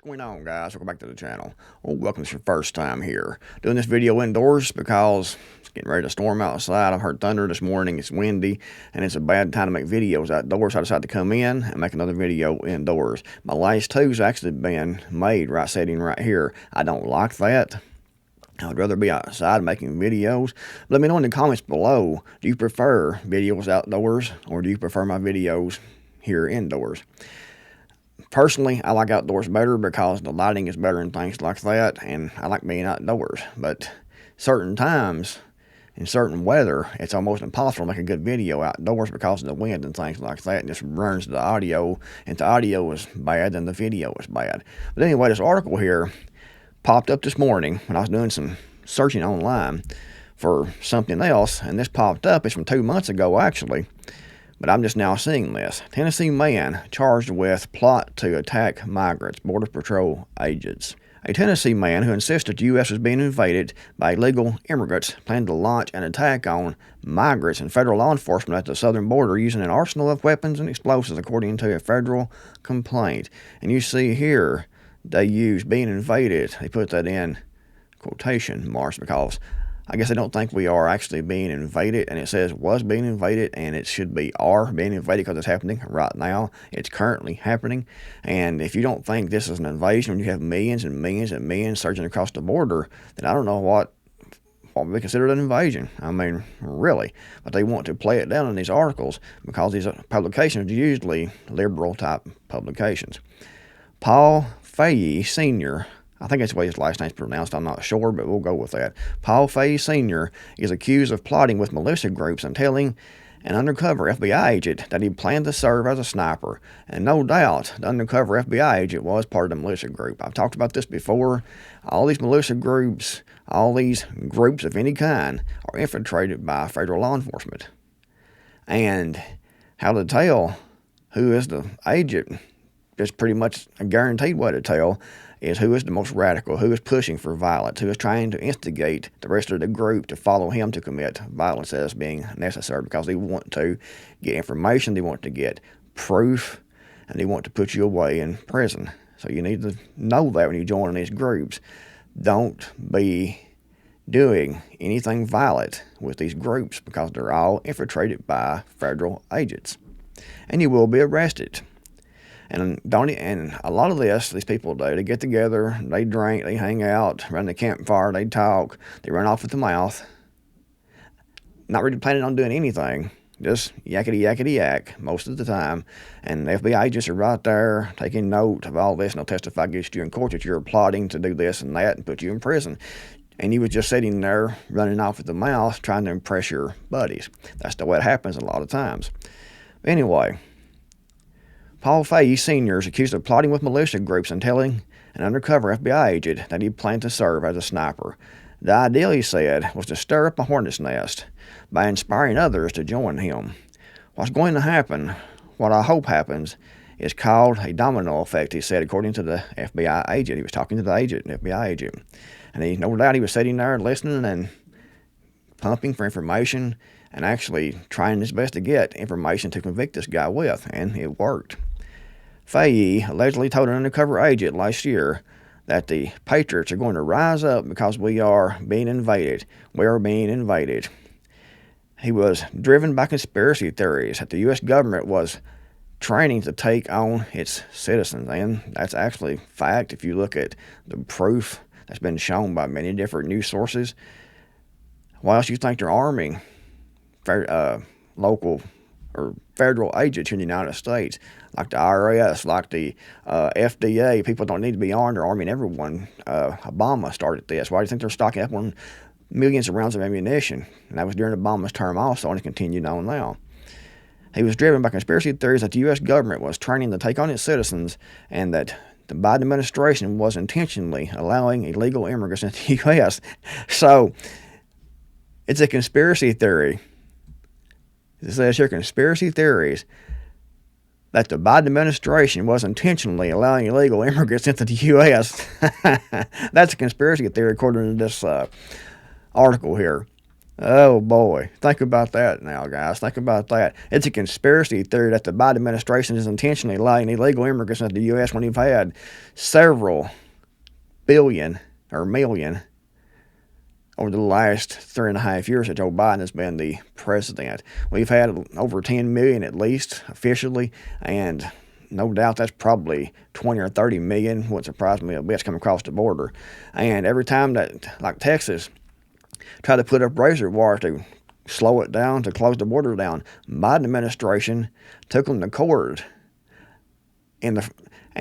What's going on, guys? Welcome back to the channel. Oh, welcome to your first time here. Doing this video indoors because it's getting ready to storm outside. I've heard thunder this morning. It's windy and it's a bad time to make videos outdoors. So I decided to come in and make another video indoors. My last two's actually been made sitting right here. I don't like that. I would rather be outside making videos. Let me know in the comments below, do you prefer videos outdoors or do you prefer my videos here indoors? Personally, I like outdoors better because the lighting is better and things like that, and I like being outdoors. But certain times, in certain weather, it's almost impossible to make a good video outdoors because of the wind and things like that. It just ruins the audio, and if the audio is bad, then the video is bad. But anyway, this article here popped up this morning when I was doing some searching online for something else, and this popped up. It's from 2 months ago, actually. But I'm just now seeing this. Tennessee man charged with plot to attack migrants, Border Patrol agents. A Tennessee man who insisted the U.S. was being invaded by illegal immigrants planned to launch an attack on migrants and federal law enforcement at the southern border using an arsenal of weapons and explosives, according to a federal complaint. And you see here, they use being invaded. They put that in quotation marks because I guess they don't think we are actually being invaded, and it says was being invaded, and it should be are being invaded because it's happening right now. It's currently happening, and if you don't think this is an invasion when you have millions and millions and millions surging across the border, then I don't know what would be considered an invasion. I mean, really. But they want to play it down in these articles because these publications are usually liberal-type publications. Paul Fahey Sr., I think that's the way his last name's pronounced. I'm not sure, but we'll go with that. Paul Fahey Sr. is accused of plotting with militia groups and telling an undercover FBI agent that he planned to serve as a sniper. And no doubt, the undercover FBI agent was part of the militia group. I've talked about this before. All these militia groups, all these groups of any kind, are infiltrated by federal law enforcement. And how to tell who is the agent, just pretty much a guaranteed way to tell, is who is the most radical, who is pushing for violence, who is trying to instigate the rest of the group to follow him to commit violence as being necessary because they want to get information, they want to get proof, and they want to put you away in prison. So you need to know that when you join these groups. Don't be doing anything violent with these groups because they're all infiltrated by federal agents. And you will be arrested. And a lot of these people do. They get together, they drink, they hang out, around the campfire, they talk, they run off with the mouth. Not really planning on doing anything, just yakety yak most of the time. And the FBI agents are right there taking note of all this, and they'll testify against you in court that you're plotting to do this and that and put you in prison. And you was just sitting there running off with the mouth trying to impress your buddies. That's the way it happens a lot of times. Anyway, Paul Fahey Sr. is accused of plotting with militia groups and telling an undercover FBI agent that he planned to serve as a sniper. The idea, he said, was to stir up a hornet's nest by inspiring others to join him. What's going to happen, what I hope happens, is called a domino effect, he said, according to the FBI agent. He was talking to the FBI agent. And no doubt he was sitting there listening and pumping for information and actually trying his best to get information to convict this guy with, and it worked. Fahey allegedly told an undercover agent last year that the patriots are going to rise up because we are being invaded. We are being invaded. He was driven by conspiracy theories that the U.S. government was training to take on its citizens, and that's actually fact if you look at the proof that's been shown by many different news sources. Why else do you think they're arming local or federal agents in the United States, like the IRS, like the FDA? People don't need to be armed. They're arming everyone. Obama started this. Why do you think they're stocking up on millions of rounds of ammunition? And that was during Obama's term also, and it continued on now. He was driven by conspiracy theories that the U.S. government was training to take on its citizens and that the Biden administration was intentionally allowing illegal immigrants into the U.S. So it's a conspiracy theory. It says here, conspiracy theories that the Biden administration was intentionally allowing illegal immigrants into the U.S. That's a conspiracy theory according to this article here. Oh boy, think about that now, guys. Think about that. It's a conspiracy theory that the Biden administration is intentionally letting illegal immigrants into the U.S. when you've had several billion or million over the last 3.5 years that Joe Biden has been the president. We've had over 10 million at least officially, and no doubt that's probably 20 or 30 million. Wouldn't surprise me a bit coming across the border. And every time that, like Texas, try to put up razor wires to slow it down, to close the border down, Biden administration took them to court and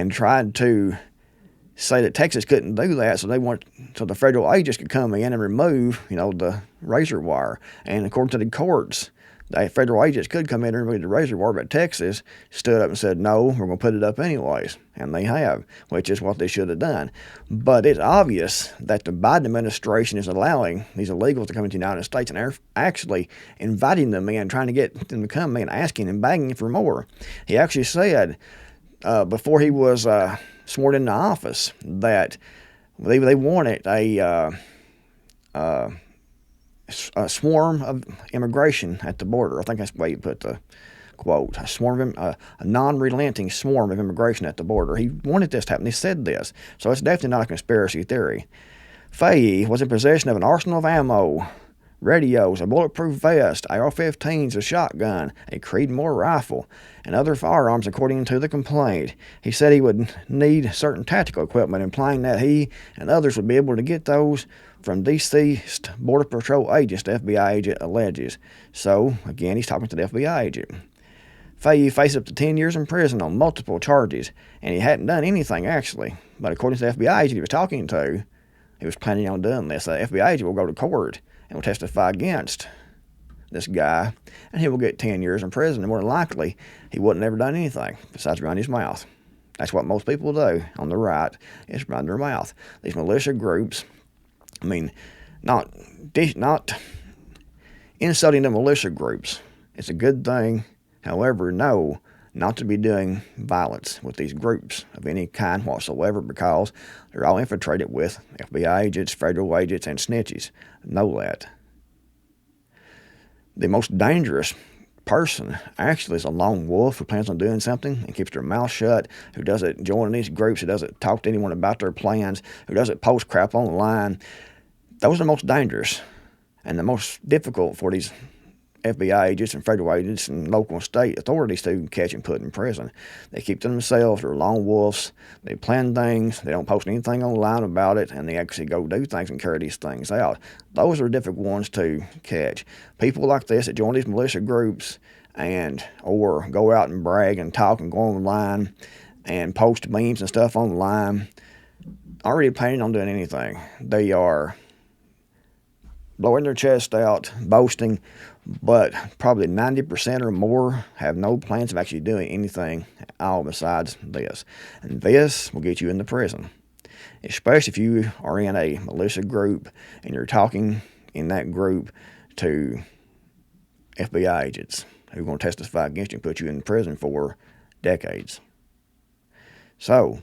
tried to say that Texas couldn't do that, so the federal agents could come in and remove, the razor wire. And according to the courts, the federal agents could come in and remove the razor wire, but Texas stood up and said, no, we're going to put it up anyways. And they have, which is what they should have done. But it's obvious that the Biden administration is allowing these illegals to come into the United States, and they're actually inviting them in, trying to get them to come in, asking and begging for more. He actually said, before he was sworn into office, that they wanted a swarm of immigration at the border. I think that's the way you put the quote. A non-relenting swarm of immigration at the border. He wanted this to happen. He said this. So it's definitely not a conspiracy theory. Fahey was in possession of an arsenal of ammo, radios, a bulletproof vest, AR-15s, a shotgun, a Creekmore rifle, and other firearms, according to the complaint. He said he would need certain tactical equipment, implying that he and others would be able to get those from deceased Border Patrol agents, the FBI agent alleges. So, again, he's talking to the FBI agent. Fahey faced up to 10 years in prison on multiple charges, and he hadn't done anything, actually. But according to the FBI agent he was talking to, he was planning on doing this. The FBI agent will go to court and will testify against this guy, and he will get 10 years in prison. And more than likely, he wouldn't have ever done anything besides run his mouth. That's what most people do on the right, is run their mouth. These militia groups, not insulting the militia groups. It's a good thing. However, no, not to be doing violence with these groups of any kind whatsoever, because they're all infiltrated with FBI agents, federal agents, and snitches. Know that. The most dangerous person actually is a lone wolf who plans on doing something and keeps their mouth shut, who doesn't join these groups, who doesn't talk to anyone about their plans, who doesn't post crap online. Those are the most dangerous and the most difficult for these FBI agents and federal agents and local and state authorities to catch and put in prison. They keep to themselves. They're lone wolves. They plan things. They don't post anything online about it, and they actually go do things and carry these things out. Those are difficult ones to catch. People like this that join these militia groups or go out and brag and talk and go online and post memes and stuff online aren't really planning on doing anything. They are blowing their chest out, boasting, but probably 90% or more have no plans of actually doing anything at all besides this. And this will get you into prison, especially if you are in a militia group and you're talking in that group to FBI agents who are going to testify against you and put you in prison for decades. So,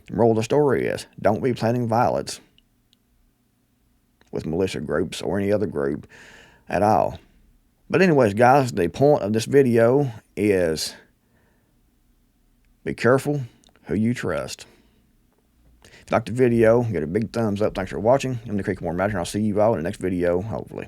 the moral of the story is, don't be planning violence with militia groups or any other group at all. But anyways, guys, the point of this video is be careful who you trust. If you liked the video, give it a big thumbs up. Thanks for watching. I'm the Creekmore Matter, and I'll see you all in the next video, hopefully.